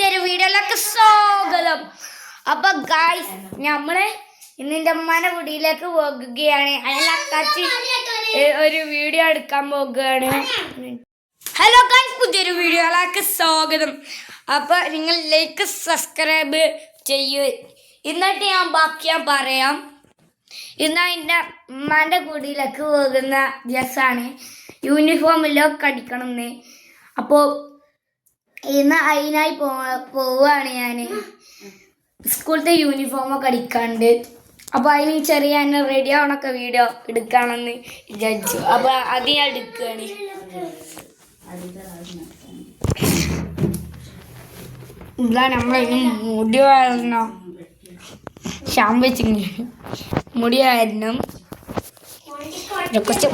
പുതിയൊരു വീഡിയോയിലേക്ക് സ്വാഗതം. അപ്പൊ ഗായ്സ്, നമ്മള് ഇന്നിന്റെ അമ്മയുടെ വീടിലേക്ക് പോകുകയാണ്. അതിനകത്ത് ഒരു വീഡിയോ എടുക്കാൻ പോകുകയാണ്. ഹലോ ഗായ്സ്, പുതിയൊരു വീഡിയോയിലേക്ക് സ്വാഗതം. അപ്പൊ നിങ്ങൾ ലൈക്ക് സബ്സ്ക്രൈബ് ചെയ്യൂ. എന്നിട്ട് ഞാൻ പറയാം. ഇന്ന് എൻ്റെ അമ്മൻ്റെ കൂടിയിലേക്ക് പോകുന്ന ദിവസമാണ്. യൂണിഫോമിലൊക്കെ അടിക്കണം. അപ്പോൾ ഇന്ന് അതിനായി പോവുകയാണ് ഞാൻ. സ്കൂളത്തെ യൂണിഫോമൊക്കെ അടിക്കാണ്ട്. അപ്പോൾ അതിന് ചെറിയ റെഡി ആവണൊക്കെ വീഡിയോ എടുക്കണമെന്ന് വിചാരിച്ചു. അപ്പോൾ അത് ഞാൻ എടുക്കുകയാണ്. ഇതാ നമ്മളിനി മുടി വളരണം. ഷാമ്പ് വെച്ചിങ്ങനെ മുടി വളരണം. കുറച്ച്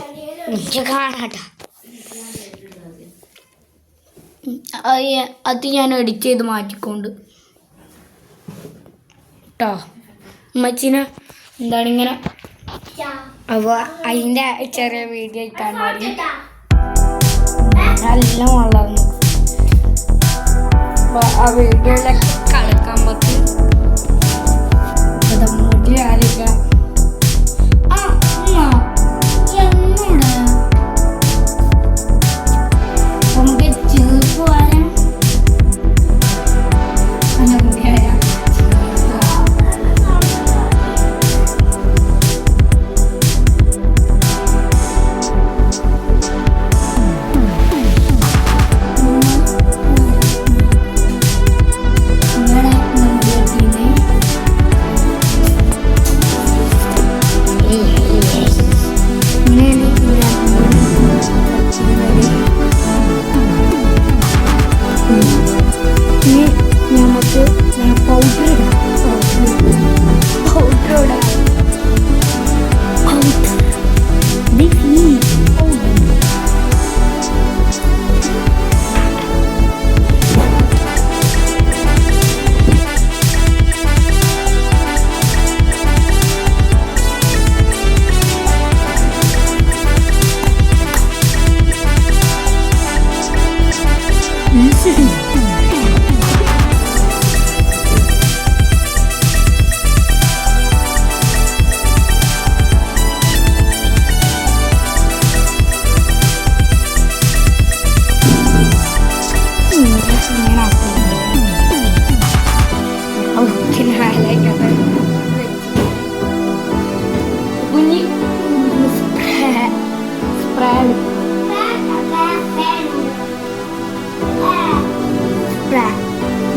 മുടി കാണാട്ടോ. അത് ഞാൻ എഡിറ്റ് ചെയ്ത് മാറ്റിക്കൊണ്ട് കേട്ടോ. ഉമ്മച്ചിനെ എന്താണ് ഇങ്ങനെ. അപ്പോൾ അതിൻ്റെ ചെറിയ വീഡിയോ ആയിട്ടാണ് നല്ല വളർന്നു. അപ്പോൾ ആ വീഡിയോയിലൊക്കെ കളിക്കാൻ പറ്റും. മുടി ആരില്ല.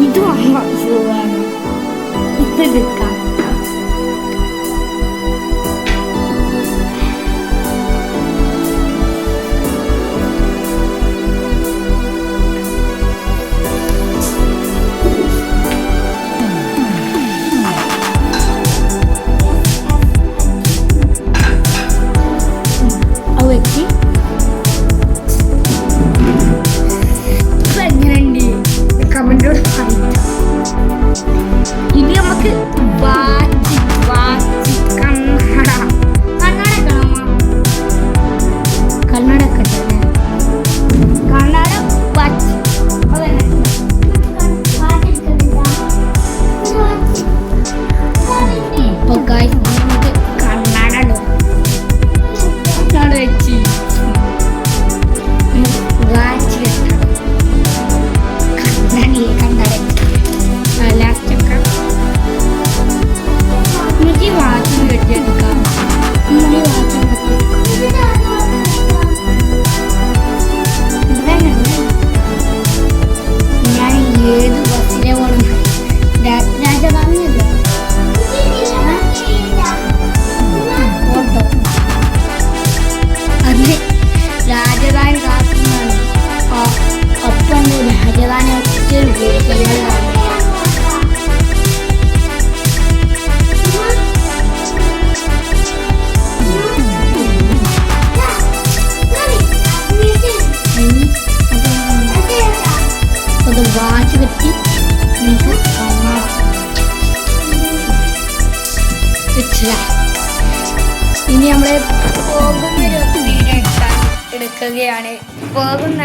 ഇത് വാങ്ങാൻ ഇതെടുക്കാം. ഇനി നമുക്ക് രാജധാനി കാക്കുന്നതാണ്. ഒപ്പം രാജധാനി വാച്ച് കെട്ടി ഇനി നമ്മള് പോകുന്നൊരു വീഡിയോ എടുക്കുകയാണ്. പോകുന്ന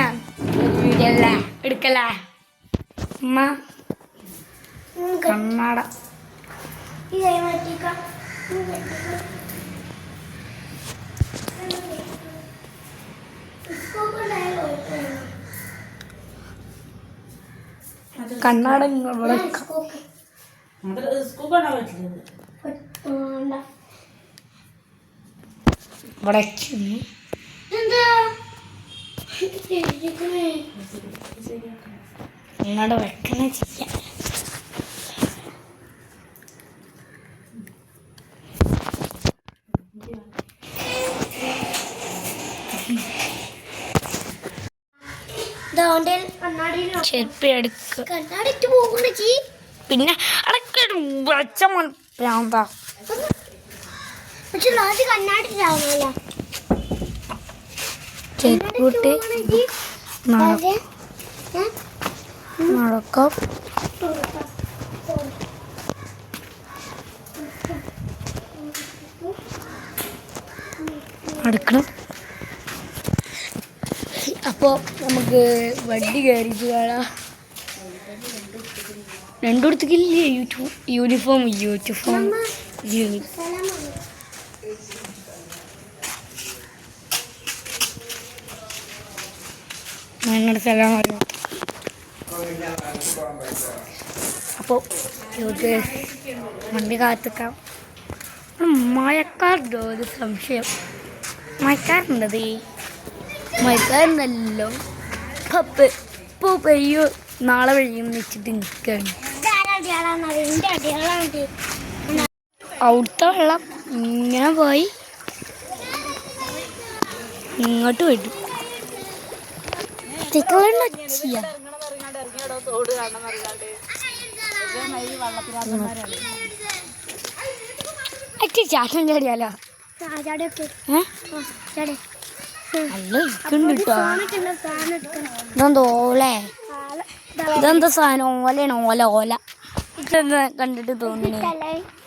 വീഡിയോ അല്ല എടുക്കല. അമ്മ കണ്ണാട കണ്ണാട ഇവിടെ കണ്ണാട വെക്കണ ചെയ്യാം. ചെരുപ്പ് എടുക്കുക പിന്നെ അടക്കൊരു പ്രാന്താ ചെരുപ്പിട്ട് നടക്കാം. അടുക്കണം. അപ്പോൾ നമുക്ക് വണ്ടി കയറിയിട്ട് കാണാം. രണ്ടിടത്തേക്കില്ലേ യൂണിഫോം ഞങ്ങളുടെ സ്ഥലം അറിയാം. അപ്പോൾ നമുക്ക് വണ്ടി കാത്തിക്കാം. മഴക്കാറുണ്ടോ? ഒരു സംശയം. മഴക്കാറുണ്ടത് മഴക്കാറുണ്ടല്ലോ. ഇപ്പോൾ പെയ്യോ നാളെ പെയ്യുമെന്ന് വെച്ചിട്ട് നിൽക്കുകയാണ്. അവിടുത്തെ വെള്ളം ഇങ്ങനെ പോയി ഇങ്ങോട്ട് വരും. ചാട്ടം ചാടിയാലോ? ഇതെന്താ ഓലേ? ഇതെന്താ സാധനം? ഓലയാണ്. ഓല ഇതെന്താ കണ്ടിട്ട് തോന്നുന്നു?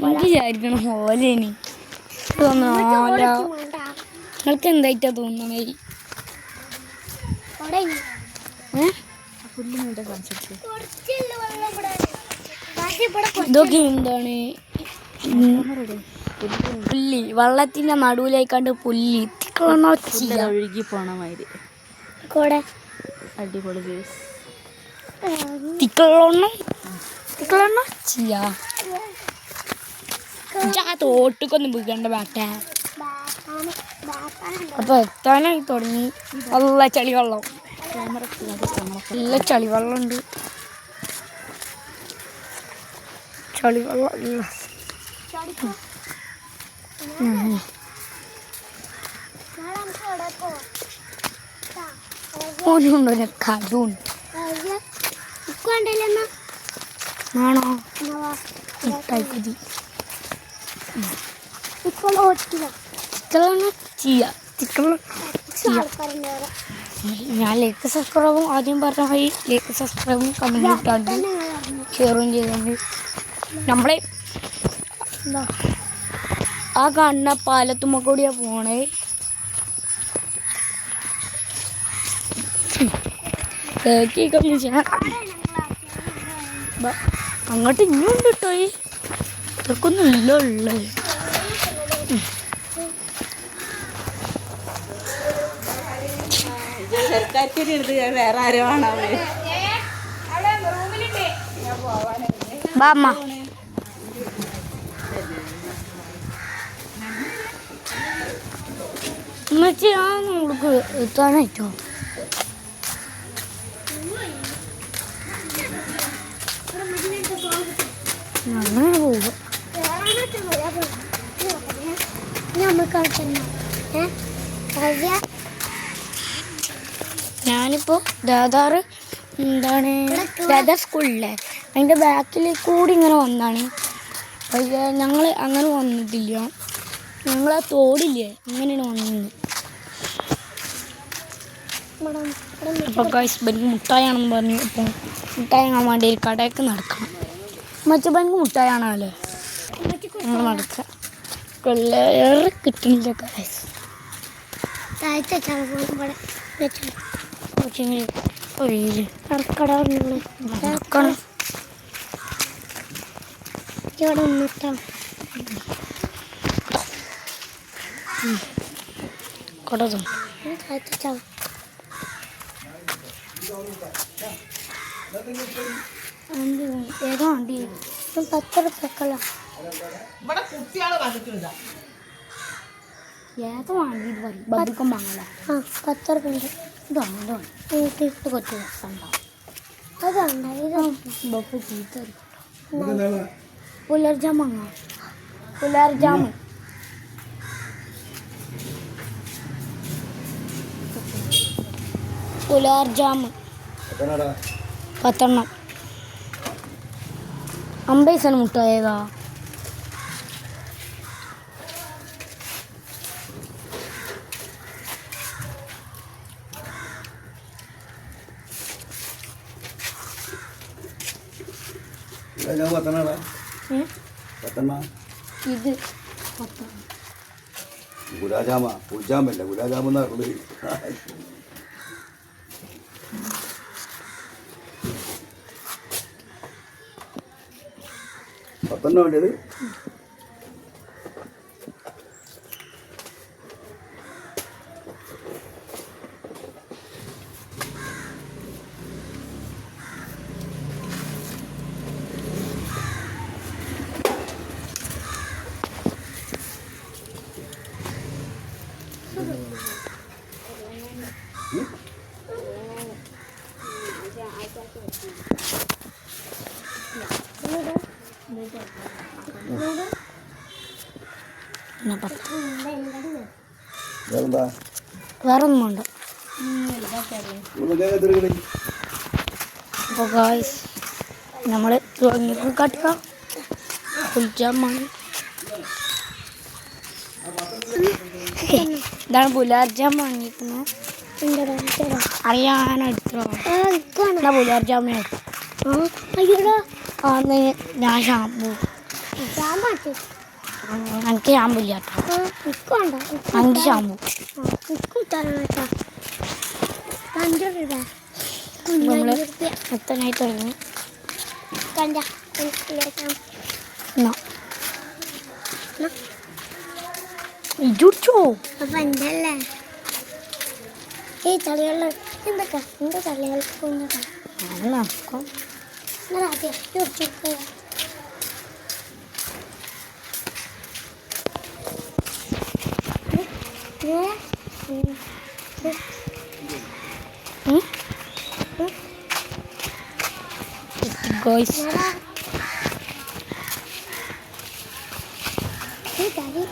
എനിക്ക് വിചാരിക്കണം ഓലേനി തോന്നുന്നു. ഓല നിങ്ങൾക്ക് എന്തായിട്ടാ തോന്നണേ? ഇതൊക്കെ എന്താണ്? പുല്ലി വെള്ളത്തിന്റെ നടുവിലേക്കാണ്ട് പുല്ലി ഒഴുകി പോണ മാതിരി അടിപൊളി തോട്ടുക്കൊന്നും വീഴണ്ട ബാട്ടെ. അപ്പൊ എത്താനായി തുടങ്ങി. നല്ല ചളിവെള്ളം, നല്ല ചളിവെള്ളം ഉണ്ട്. ചളിവെള്ളം ഓനുണ്ടോ? കഥുണ്ട് ആണോ? മിഠായിക്കുതി ഞാൻ ലൈക്ക് സബ്സ്ക്രൈബും ആദ്യം പറഞ്ഞ വഴി ലൈക്ക് സബ്സ്ക്രൈബും കമൻറ്റ് ഇട്ടാണ്ട് ഷെയറും ചെയ്തുകൊണ്ട് നമ്മളെ ആ കാണുന്ന പാലത്തുമ്മ കൂടിയാ പോണേ. അങ്ങോട്ട് ഇനിയുണ്ട് കേട്ടോ. ഇതൊക്കൊന്നും ഇല്ല ഉള്ളത്. വേറെ ആരോ ആണോ? ബാമ്മ ഉമ്മച്ചി ആ നമുക്ക് എത്താനായിട്ടോ? അങ്ങനെ പോവുക. ഞാനിപ്പോ ദാദാറ് എന്താണ് ദാദാ സ്കൂളിലെ അതിൻ്റെ ബാക്കിൽ കൂടി ഇങ്ങനെ വന്നാണ്. പക്ഷേ ഞങ്ങൾ അങ്ങനെ വന്നിട്ടില്ല. ഞങ്ങളാ തോടില്ലേ അങ്ങനെയാണ് വന്നത്. അപ്പോൾ ഗൈസ് ബെൻക്ക് മുട്ടായാണെന്ന് പറഞ്ഞു. അപ്പം മുട്ടായി വാങ്ങാൻ വേണ്ടി ഒരു കടയ്ക്ക് നടക്കണം. മറ്റു ബെൻക്ക് മുട്ടായാണല്ലേ ഞങ്ങൾ നടക്കുക. കൊള്ളേറെ കിട്ടുന്നില്ല ഗൈസ്. നടക്കണം. ഇവിടെ നിന്നിട്ടാ കൊടതും ഏതോ വണ്ടി 10 റുപ്യക്കല്ല ഇവിടെ കുട്ടികള് വന്നിട്ടുണ്ടാ ഏതോ വാങ്ങിയിട്ട് പറയും ബബിൾക്കും വാങ്ങല 10 റുപ്യ ഇതാണ് ഇട്ട് കൊച്ചു രസമുണ്ടാവും അതാണ് ഇത് ബബ് ചീത്ത പുലർ ജാം വാങ്ങാം പുലർ ജാം പുലർ ജാം 10 50 പൈസ മുട്ടായേതാ ഇത് ഗുലാജാമ പുൽജാമല്ല ഗുലാജാമെന്നാ ഉള്ളത്. 10 വേണ്ടത് വേറെന്താ വേറെ ഒന്നും വേണ്ട അപ്പോൾ ഗായ്സ് നമ്മൾ തുടങ്ങിയിട്ട് കാട്ടുക പുൽജാമാണ് ഇതാണ് പുലാർ ജാം വാങ്ങിയിരിക്കുന്നത് അറിയാനെടുത്തോ പുലാർ ജാമിന് അന്ന് ഞാൻ ഷാമ്പു എനിക്ക് ഷാമ്പു ഇല്ല കേട്ടോ എനിക്ക് ഷാമ്പു നമ്മൾ എത്തനായി തുടങ്ങി ഇജുടിച്ചോ അപ്പൊ എന്തല്ലേ ഈ ചളികളിൽ എന്തൊക്കെ എന്റെ ചളികൾക്ക് കൊണ്ടൊക്കെ നടക്കും ഗോയ്സ് ഈ ചളി